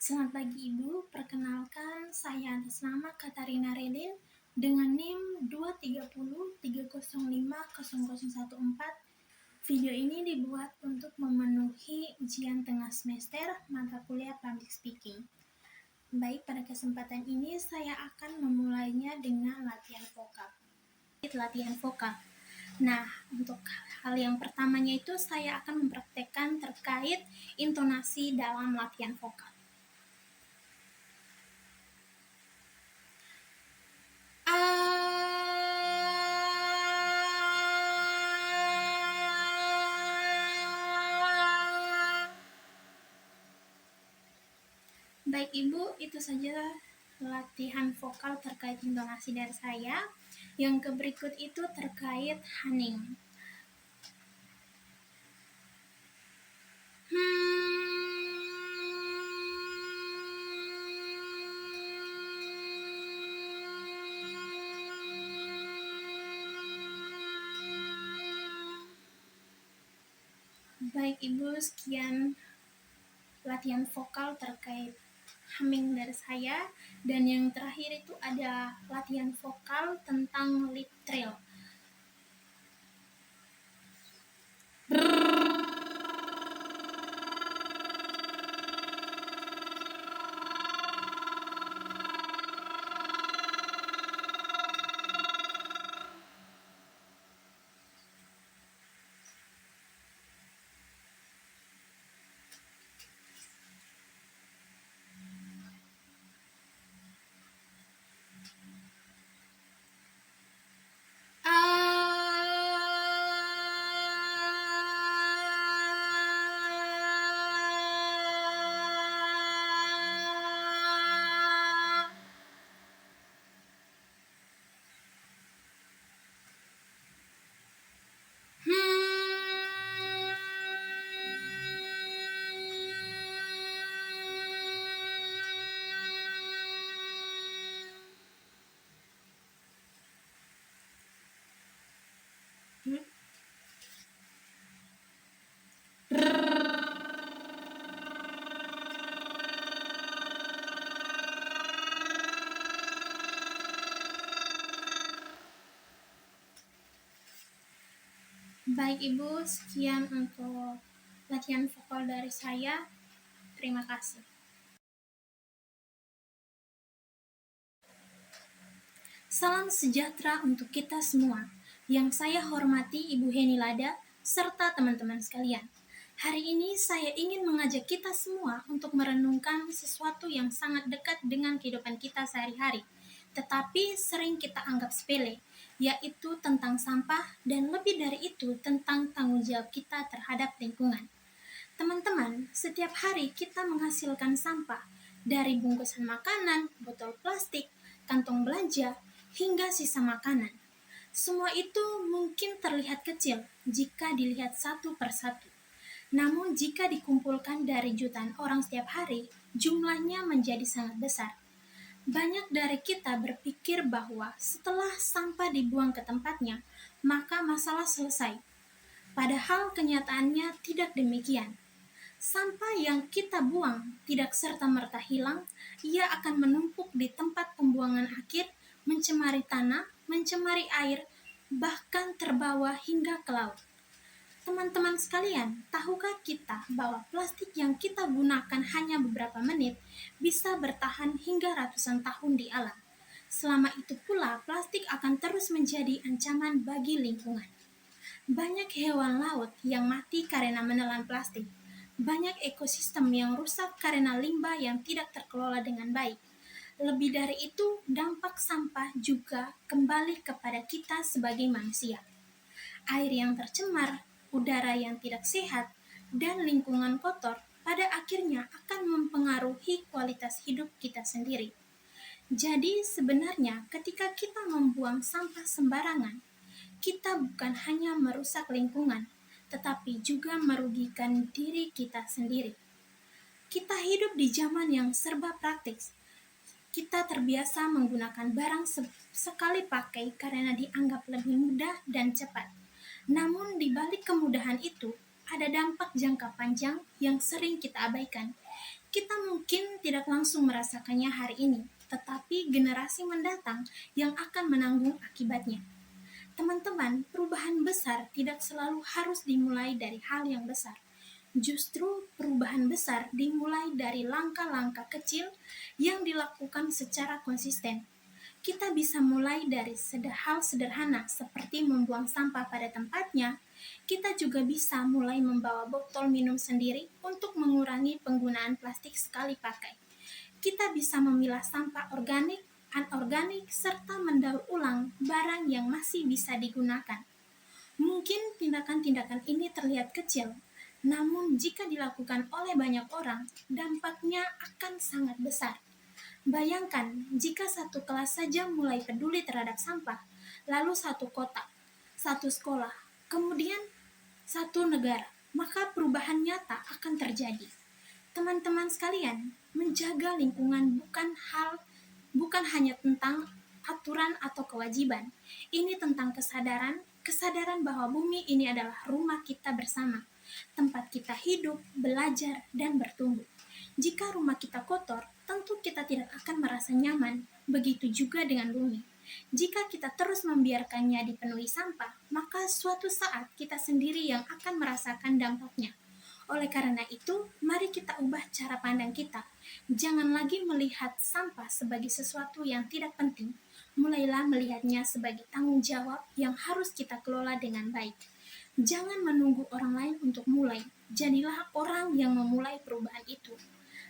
Selamat pagi Ibu, perkenalkan saya atas nama Katarina Relin dengan NIM 23030500114. Video ini dibuat untuk memenuhi ujian tengah semester mata kuliah Public Speaking. Baik, pada kesempatan ini saya akan memulainya dengan latihan vokal. Nah, untuk hal yang pertamanya itu saya akan mempraktekkan terkait intonasi dalam latihan vokal. Baik Ibu, itu saja latihan vokal terkait intonasi dari saya. Yang berikut itu terkait hening. Baik Ibu, sekian latihan vokal terkait humming dari saya. Dan yang terakhir itu ada latihan vokal tentang lip trill. Baik Ibu, sekian untuk latihan vokal dari saya. Terima kasih. Salam sejahtera untuk kita semua. Yang saya hormati Ibu Heni Lada serta teman-teman sekalian. Hari ini saya ingin mengajak kita semua untuk merenungkan sesuatu yang sangat dekat dengan kehidupan kita sehari-hari, tetapi sering kita anggap sepele, yaitu tentang sampah dan lebih dari itu tentang tanggung jawab kita terhadap lingkungan. Teman-teman, setiap hari kita menghasilkan sampah dari bungkusan makanan, botol plastik, kantong belanja, hingga sisa makanan. Semua itu mungkin terlihat kecil jika dilihat satu persatu. Namun jika dikumpulkan dari jutaan orang setiap hari, jumlahnya menjadi sangat besar. Banyak dari kita berpikir bahwa setelah sampah dibuang ke tempatnya, maka masalah selesai. Padahal kenyataannya tidak demikian. Sampah yang kita buang tidak serta-merta hilang, ia akan menumpuk di tempat pembuangan akhir, mencemari tanah, mencemari air, bahkan terbawa hingga ke laut. Teman-teman sekalian, tahukah kita bahwa plastik yang kita gunakan hanya beberapa menit bisa bertahan hingga ratusan tahun di alam? Selama itu pula, plastik akan terus menjadi ancaman bagi lingkungan. Banyak hewan laut yang mati karena menelan plastik. Banyak ekosistem yang rusak karena limbah yang tidak terkelola dengan baik. Lebih dari itu, dampak sampah juga kembali kepada kita sebagai manusia. Air yang tercemar, udara yang tidak sehat, dan lingkungan kotor pada akhirnya akan mempengaruhi kualitas hidup kita sendiri. Jadi sebenarnya ketika kita membuang sampah sembarangan, kita bukan hanya merusak lingkungan, tetapi juga merugikan diri kita sendiri. Kita hidup di zaman yang serba praktis. Kita terbiasa menggunakan barang sekali pakai karena dianggap lebih mudah dan cepat. Namun di balik kemudahan itu, ada dampak jangka panjang yang sering kita abaikan, Kita mungkin tidak langsung merasakannya hari ini, tetapi generasi mendatang yang akan menanggung akibatnya. Teman-teman, perubahan besar tidak selalu harus dimulai dari hal yang besar. Justru perubahan besar dimulai dari langkah-langkah kecil yang dilakukan secara konsisten. Kita bisa mulai dari hal sederhana seperti membuang sampah pada tempatnya. Kita juga bisa mulai membawa botol minum sendiri untuk mengurangi penggunaan plastik sekali pakai. Kita bisa memilah sampah organik, anorganik, serta mendaur ulang barang yang masih bisa digunakan. Mungkin tindakan-tindakan ini terlihat kecil, namun jika dilakukan oleh banyak orang, dampaknya akan sangat besar. Bayangkan jika satu kelas saja mulai peduli terhadap sampah, lalu satu kota, satu sekolah, kemudian satu negara, maka perubahan nyata akan terjadi. Teman-teman sekalian, menjaga lingkungan bukan hanya tentang aturan atau kewajiban. Ini tentang kesadaran bahwa bumi ini adalah rumah kita bersama, tempat kita hidup, belajar, dan bertumbuh. Jika rumah kita kotor, tentu kita tidak akan merasa nyaman, begitu juga dengan bumi. Jika kita terus membiarkannya dipenuhi sampah, maka suatu saat kita sendiri yang akan merasakan dampaknya. Oleh karena itu, mari kita ubah cara pandang kita. Jangan lagi melihat sampah sebagai sesuatu yang tidak penting. Mulailah melihatnya sebagai tanggung jawab yang harus kita kelola dengan baik. Jangan menunggu orang lain untuk mulai. Jadilah orang yang memulai perubahan itu.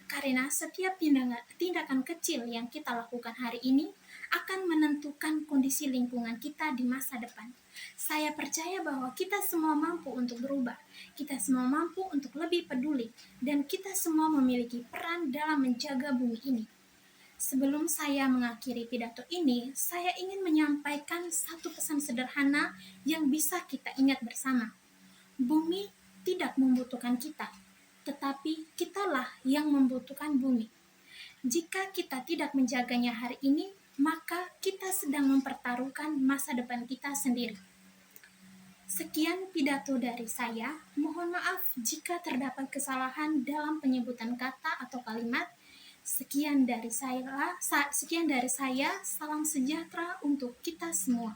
Karena setiap tindakan kecil yang kita lakukan hari ini akan menentukan kondisi lingkungan kita di masa depan. Saya percaya bahwa kita semua mampu untuk berubah, kita semua mampu untuk lebih peduli, dan kita semua memiliki peran dalam menjaga bumi ini. Sebelum saya mengakhiri pidato ini, saya ingin menyampaikan satu pesan sederhana yang bisa kita ingat bersama. Bumi tidak membutuhkan kita, tetapi kitalah yang membutuhkan bumi. Jika kita tidak menjaganya hari ini, maka kita sedang mempertaruhkan masa depan kita sendiri. Sekian pidato dari saya. Mohon maaf jika terdapat kesalahan dalam penyebutan kata atau kalimat. Sekian dari saya. Salam sejahtera untuk kita semua.